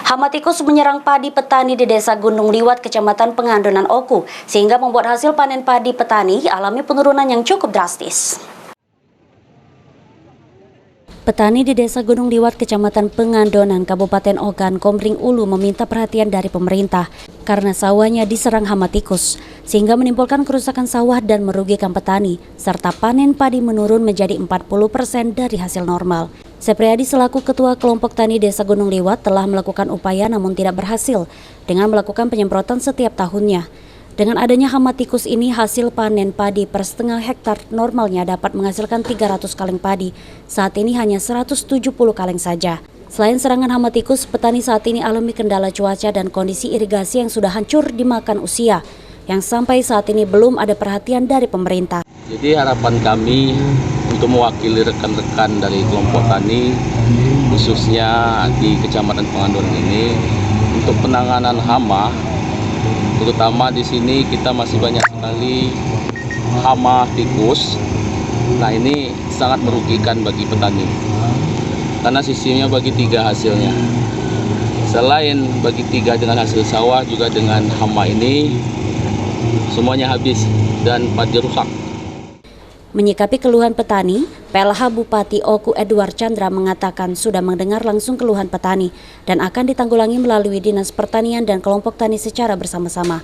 Hama tikus menyerang padi petani di Desa Gunung Liwat, Kecamatan Pengandonan Oku, sehingga membuat hasil panen padi petani alami penurunan yang cukup drastis. Petani di Desa Gunung Liwat, Kecamatan Pengandonan, Kabupaten Ogan Komering Ulu meminta perhatian dari pemerintah karena sawahnya diserang hama tikus, sehingga menimbulkan kerusakan sawah dan merugikan petani, serta panen padi menurun menjadi 40% dari hasil normal. Sepriadi selaku Ketua Kelompok Tani Desa Gunung Liwat telah melakukan upaya namun tidak berhasil dengan melakukan penyemprotan setiap tahunnya. Dengan adanya hama tikus ini, hasil panen padi per setengah hektar normalnya dapat menghasilkan 300 kaleng padi. Saat ini hanya 170 kaleng saja. Selain serangan hama tikus, petani saat ini alami kendala cuaca dan kondisi irigasi yang sudah hancur dimakan usia, yang sampai saat ini belum ada perhatian dari pemerintah. Jadi harapan kami untuk mewakili rekan-rekan dari kelompok tani, khususnya di Kecamatan Pengandonan ini, untuk penanganan hama, terutama di sini kita masih banyak sekali hama tikus. Nah, ini sangat merugikan bagi petani karena sistemnya bagi tiga hasilnya. Selain bagi tiga dengan hasil sawah, juga dengan hama ini semuanya habis dan padi rusak. Menyikapi keluhan petani, PLH Bupati Oku Edward Chandra mengatakan sudah mendengar langsung keluhan petani dan akan ditanggulangi melalui Dinas Pertanian dan kelompok tani secara bersama-sama.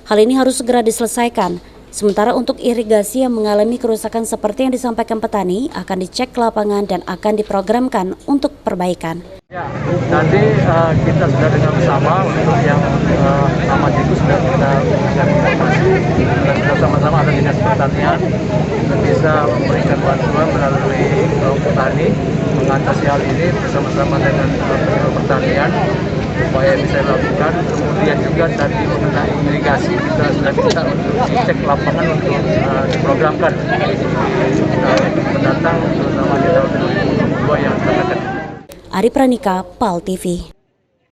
Hal ini harus segera diselesaikan. Sementara untuk irigasi yang mengalami kerusakan seperti yang disampaikan petani akan dicek ke lapangan dan akan diprogramkan untuk perbaikan. Ya, nanti kita sudah dengar bersama untuk yang hama tikus sudah kita berikan informasi dan bersama-sama ada Dinas Pertanian dan bisa memberikan bantuan melalui kelompok tani mengatasi hal ini bersama-sama dengan Dinas Pertanian supaya bisa dilakukan. Kemudian juga tadi mengenai irigasi kita sudah bisa untuk cek lapangan untuk diprogramkan mendatang terutama di tahun 2022 yang akan datang. Ari Pranika, PAL TV.